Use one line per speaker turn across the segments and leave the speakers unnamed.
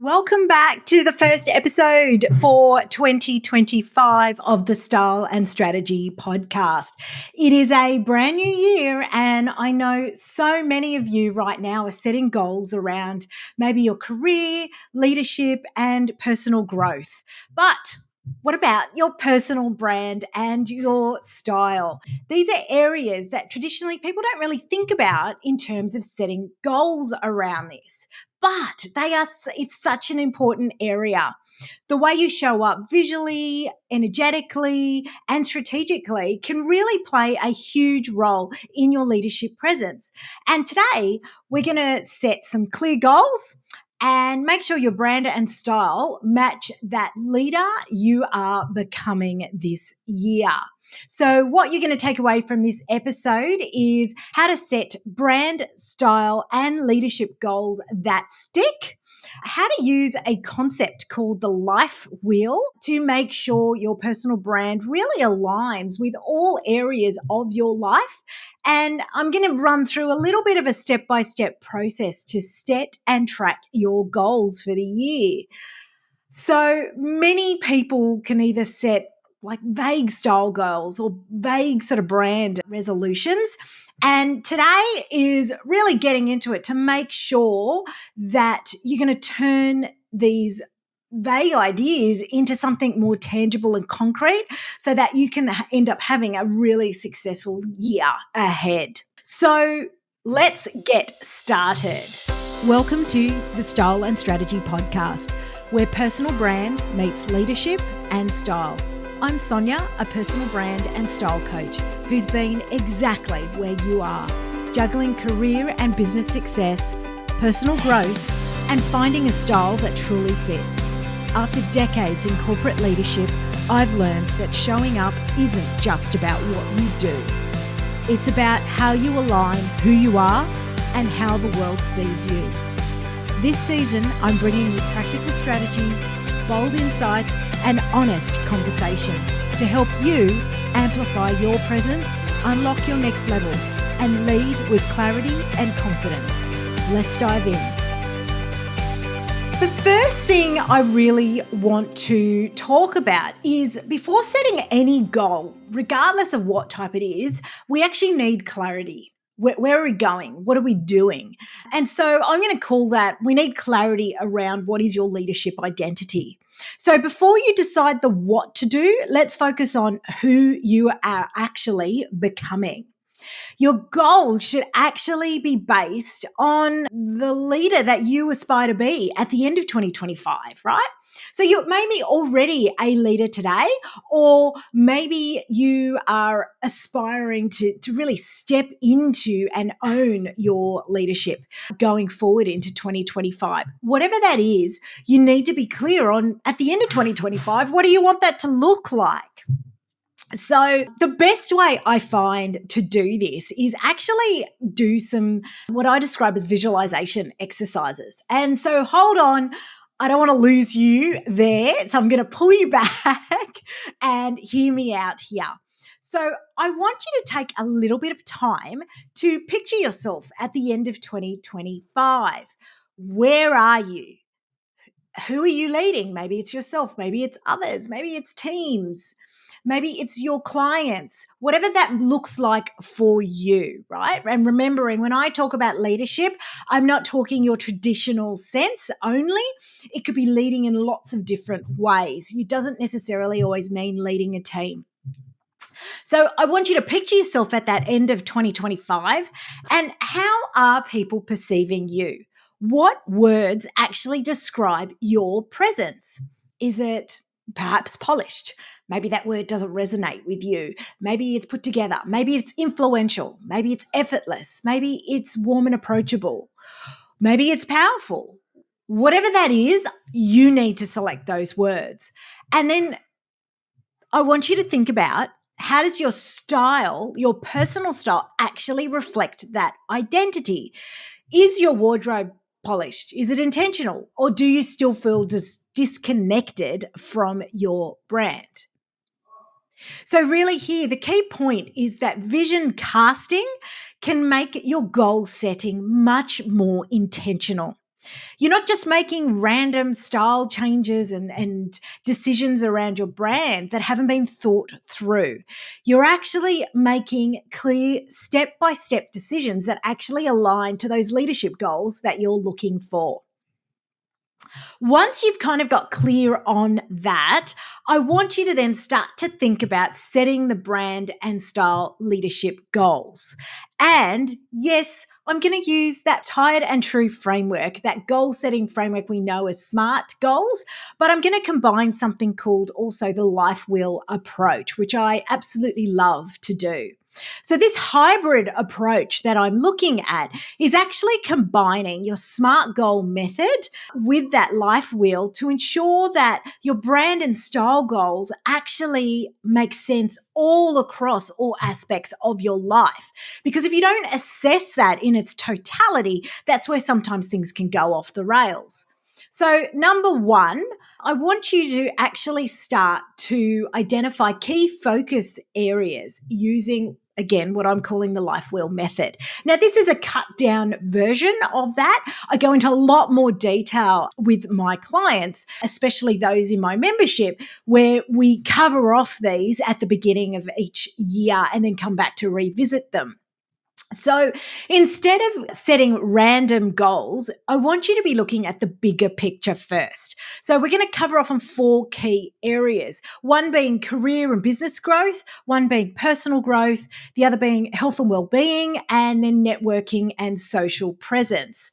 Welcome back to the first episode for 2025 of the Style and Strategy podcast. It is a brand new year, and I know so many of you right now are setting goals around maybe your career, leadership, and personal growth. But what about your personal brand and your style? These are areas that traditionally people don't really think about in terms of setting goals around this, but it's such an important area. The way you show up visually, energetically, and strategically can really play a huge role in your leadership presence. And today we're going to set some clear goals and make sure your brand and style match that leader you are becoming this year. So, what you're going to take away from this episode is how to set brand, style, and leadership goals that stick, how to use a concept called the life wheel to make sure your personal brand really aligns with all areas of your life. And I'm going to run through a little bit of a step-by-step process to set and track your goals for the year. So many people can either set like vague style goals or vague sort of brand resolutions. And today is really getting into it to make sure that you're going to turn these vague ideas into something more tangible and concrete so that you can end up having a really successful year ahead. So let's get started. Welcome to the Style and Strategy podcast, where personal brand meets leadership and style. I'm Sonia, a personal brand and style coach who's been exactly where you are, juggling career and business success, personal growth, and finding a style that truly fits. After decades in corporate leadership, I've learned that showing up isn't just about what you do. It's about how you align who you are and how the world sees you. This season, I'm bringing you practical strategies, bold insights, and honest conversations to help you amplify your presence, unlock your next level, and lead with clarity and confidence. Let's dive in. The first thing I really want to talk about is before setting any goal, regardless of what type it is, we actually need clarity. Where are we going? What are we doing? And so I'm going to call that we need clarity around what is your leadership identity. So before you decide the what to do, let's focus on who you are actually becoming. Your goal should actually be based on the leader that you aspire to be at the end of 2025, right? So you may be already a leader today, or maybe you are aspiring to really step into and own your leadership going forward into 2025. Whatever that is, you need to be clear on at the end of 2025, what do you want that to look like? So the best way I find to do this is actually do some what I describe as visualization exercises. And so hold on, I don't want to lose you there. So I'm going to pull you back and hear me out here. So I want you to take a little bit of time to picture yourself at the end of 2025. Where are you? Who are you leading? Maybe it's yourself, maybe it's others, maybe it's teams. Maybe it's your clients, whatever that looks like for you, right? And remembering when I talk about leadership, I'm not talking your traditional sense only. It could be leading in lots of different ways. It doesn't necessarily always mean leading a team. So I want you to picture yourself at that end of 2025 and how are people perceiving you? What words actually describe your presence? Is it perhaps polished? Maybe that word doesn't resonate with you. Maybe it's put together. Maybe it's influential. Maybe it's effortless. Maybe it's warm and approachable. Maybe it's powerful. Whatever that is, you need to select those words. And then I want you to think about how does your style, your personal style, actually reflect that identity? Is your wardrobe polished? Is it intentional? Or do you still feel disconnected from your brand? So really here, the key point is that vision casting can make your goal setting much more intentional. You're not just making random style changes and decisions around your brand that haven't been thought through. You're actually making clear step by step decisions that actually align to those leadership goals that you're looking for. Once you've kind of got clear on that, I want you to then start to think about setting the brand and style leadership goals. And yes, I'm going to use that tired and true framework, that goal setting framework we know as SMART goals, but I'm going to combine something called also the life wheel approach, which I absolutely love to do. So, this hybrid approach that I'm looking at is actually combining your SMART goal method with that life wheel to ensure that your brand and style goals actually make sense all across all aspects of your life. Because if you don't assess that in its totality, that's where sometimes things can go off the rails. So, number one, I want you to actually start to identify key focus areas using, again, what I'm calling the life wheel method. Now, this is a cut down version of that. I go into a lot more detail with my clients, especially those in my membership, where we cover off these at the beginning of each year and then come back to revisit them. So instead of setting random goals, I want you to be looking at the bigger picture first. So we're going to cover off on four key areas, one being career and business growth, one being personal growth, the other being health and well-being, and then networking and social presence.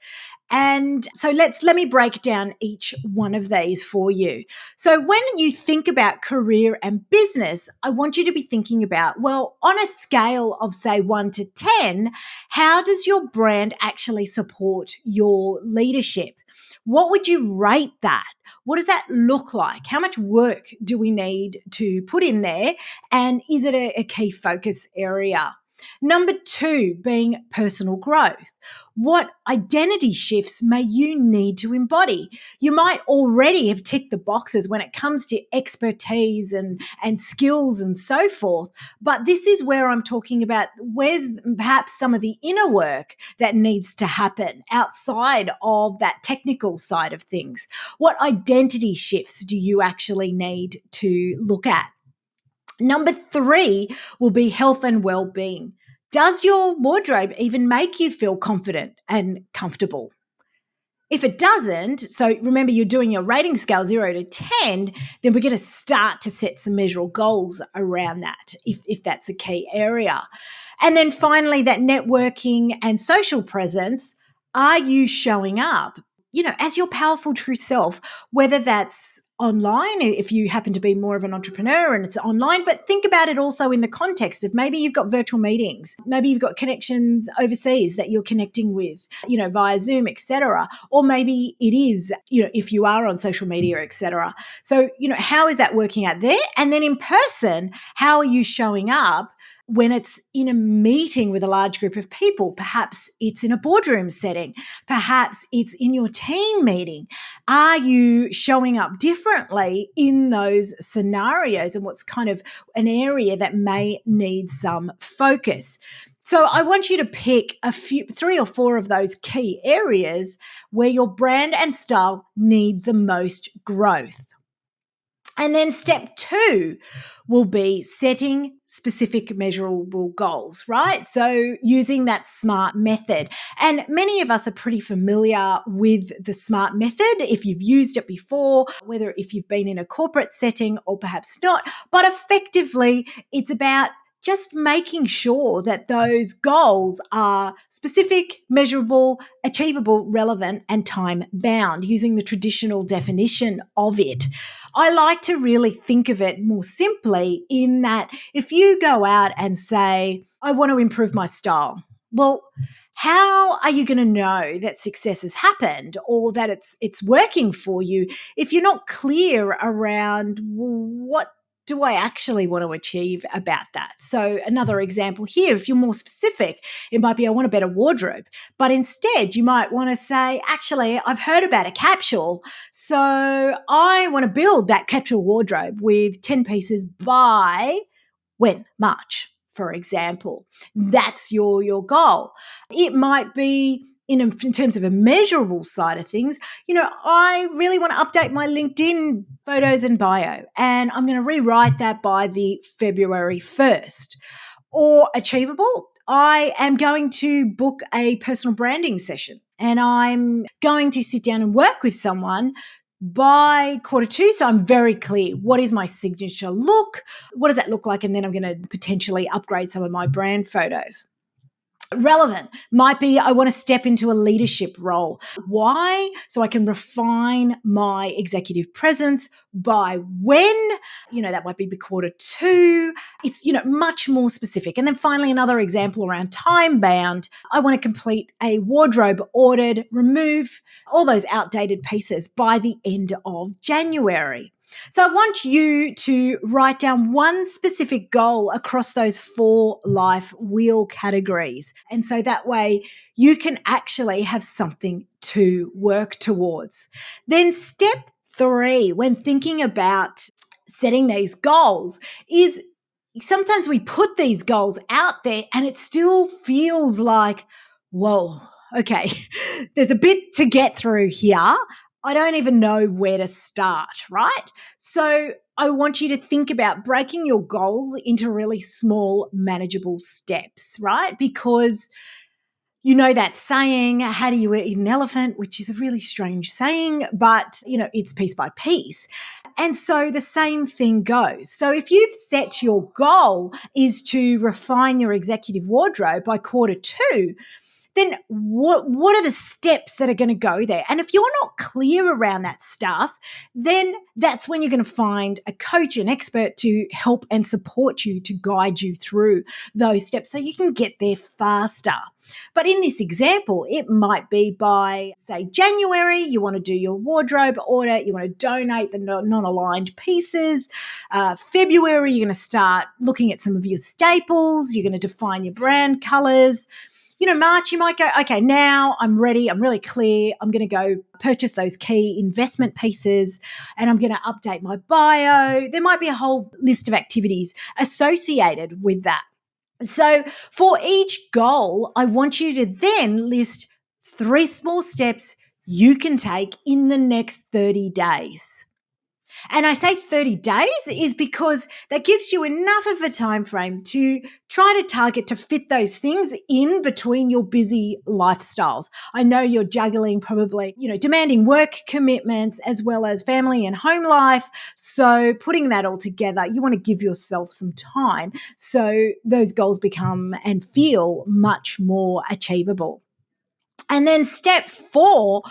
And so let me break down each one of these for you. So when you think about career and business, I want you to be thinking about, well, on a scale of say 1 to 10, how does your brand actually support your leadership? What would you rate that? What does that look like? How much work do we need to put in there? And is it a key focus area? Number two, being personal growth. What identity shifts may you need to embody? You might already have ticked the boxes when it comes to expertise and skills and so forth, but this is where I'm talking about where's perhaps some of the inner work that needs to happen outside of that technical side of things. What identity shifts do you actually need to look at? Number three will be health and well-being. Does your wardrobe even make you feel confident and comfortable? If it doesn't, so remember you're doing your rating scale 0 to 10, then we're going to start to set some measurable goals around that if that's a key area. And then finally, that networking and social presence. Are you showing up, as your powerful true self, whether that's online, if you happen to be more of an entrepreneur and it's online, but think about it also in the context of maybe you've got virtual meetings, maybe you've got connections overseas that you're connecting with, via Zoom, etc. Or maybe it is, if you are on social media, etc. So, how is that working out there? And then in person, how are you showing up when it's in a meeting with a large group of people? Perhaps it's in a boardroom setting. Perhaps it's in your team meeting. Are you showing up differently in those scenarios? And what's kind of an area that may need some focus? So I want you to pick three or four of those key areas where your brand and style need the most growth. And then step two will be setting specific measurable goals, right? So using that SMART method. And many of us are pretty familiar with the SMART method if you've used it before, whether if you've been in a corporate setting or perhaps not. But effectively, it's about just making sure that those goals are specific, measurable, achievable, relevant, and time bound using the traditional definition of it. I like to really think of it more simply in that if you go out and say, I want to improve my style, well, how are you going to know that success has happened or that it's working for you if you're not clear around what do I actually want to achieve about that? So another example here, if you're more specific, it might be I want a better wardrobe, but instead you might want to say, actually, I've heard about a capsule, so I want to build that capsule wardrobe with 10 pieces by when? March, for example. That's your goal. It might be in terms of a measurable side of things, I really want to update my LinkedIn photos and bio, and I'm going to rewrite that by the February 1st. Or achievable, I am going to book a personal branding session, and I'm going to sit down and work with someone by quarter 2. So I'm very clear. What is my signature look? What does that look like? And then I'm going to potentially upgrade some of my brand photos. Relevant might be I want to step into a leadership role. Why? So I can refine my executive presence by when, that might be quarter 2. It's, much more specific. And then finally, another example around time bound. I want to complete a wardrobe audit, remove all those outdated pieces by the end of January. So I want you to write down one specific goal across those 4 life wheel categories. And so that way you can actually have something to work towards. Then step 3, when thinking about setting these goals, is sometimes we put these goals out there and it still feels like, whoa, okay, there's a bit to get through here. I don't even know where to start, right? So I want you to think about breaking your goals into really small, manageable steps, right? Because that saying, how do you eat an elephant, which is a really strange saying, but, it's piece by piece. And so the same thing goes. So if you've set your goal is to refine your executive wardrobe by quarter 2, then what are the steps that are going to go there? And if you're not clear around that stuff, then that's when you're going to find a coach, an expert to help and support you, to guide you through those steps so you can get there faster. But in this example, it might be by, say, January, you want to do your wardrobe audit, you want to donate the non-aligned pieces. February, you're going to start looking at some of your staples, you're going to define your brand colors. March, you might go, okay, now I'm ready. I'm really clear. I'm going to go purchase those key investment pieces and I'm going to update my bio. There might be a whole list of activities associated with that. So for each goal, I want you to then list 3 small steps you can take in the next 30 days. And I say 30 days is because that gives you enough of a time frame to try to target to fit those things in between your busy lifestyles. I know you're juggling probably, demanding work commitments as well as family and home life. So putting that all together, you want to give yourself some time so those goals become and feel much more achievable. And then step 4,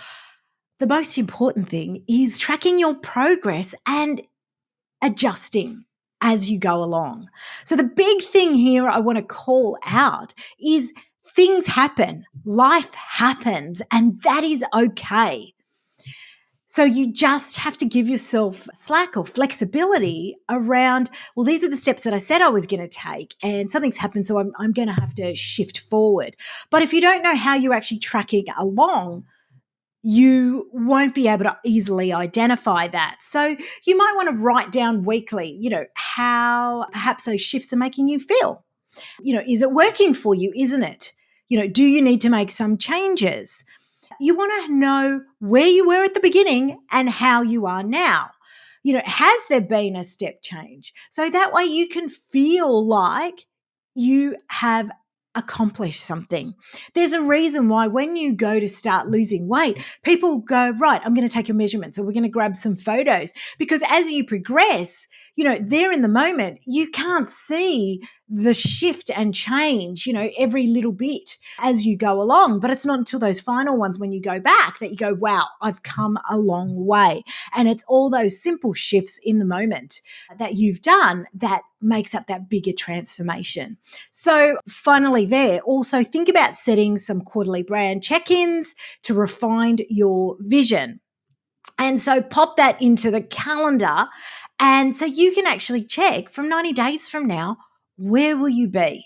the most important thing is tracking your progress and adjusting as you go along. So the big thing here I want to call out is things happen, life happens, and that is okay. So you just have to give yourself slack or flexibility around, well, these are the steps that I said I was going to take and something's happened, so I'm going to have to shift forward. But if you don't know how you're actually tracking along, you won't be able to easily identify that. So you might want to write down weekly, how perhaps those shifts are making you feel. Is it working for you? Isn't it? Do you need to make some changes? You want to know where you were at the beginning and how you are now. Has there been a step change? So that way you can feel like you have accomplished something. There's a reason why when you go to start losing weight, people go, right, I'm going to take your measurements or we're going to grab some photos, because as you progress, there in the moment, you can't see the shift and change, every little bit as you go along. But it's not until those final ones when you go back that you go, wow, I've come a long way. And it's all those simple shifts in the moment that you've done that makes up that bigger transformation. So finally there, also think about setting some quarterly brand check-ins to refine your vision. And so pop that into the calendar. And so you can actually check from 90 days from now, where will you be?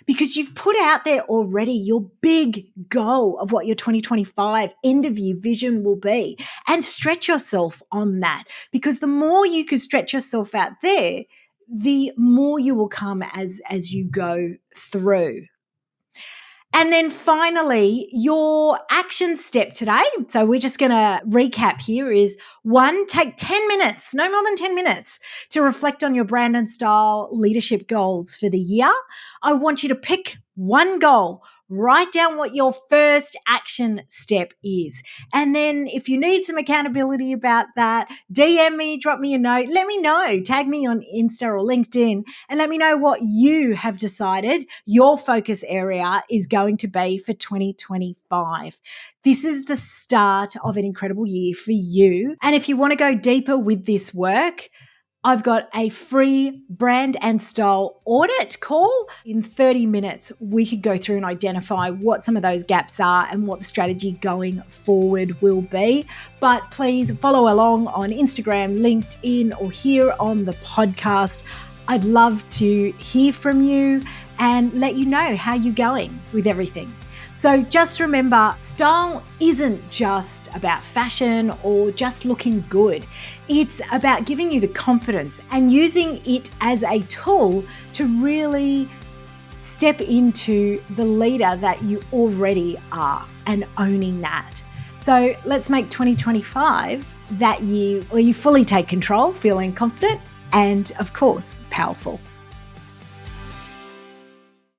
Because you've put out there already your big goal of what your 2025 end of year vision will be, and stretch yourself on that, because the more you can stretch yourself out there, the more you will come as you go through. And then finally, your action step today. So we're just going to recap here is 1, take 10 minutes, no more than 10 minutes to reflect on your brand and style leadership goals for the year. I want you to pick one goal. Write down what your first action step is. And then if you need some accountability about that, DM me, drop me a note, let me know, tag me on Insta or LinkedIn, and let me know what you have decided your focus area is going to be for 2025. This is the start of an incredible year for you. And if you want to go deeper with this work, I've got a free brand and style audit call. In 30 minutes, we could go through and identify what some of those gaps are and what the strategy going forward will be. But please follow along on Instagram, LinkedIn, or here on the podcast. I'd love to hear from you and let you know how you're going with everything. So just remember, style isn't just about fashion or just looking good. It's about giving you the confidence and using it as a tool to really step into the leader that you already are and owning that. So let's make 2025 that year where you fully take control, feeling confident and, of course, powerful.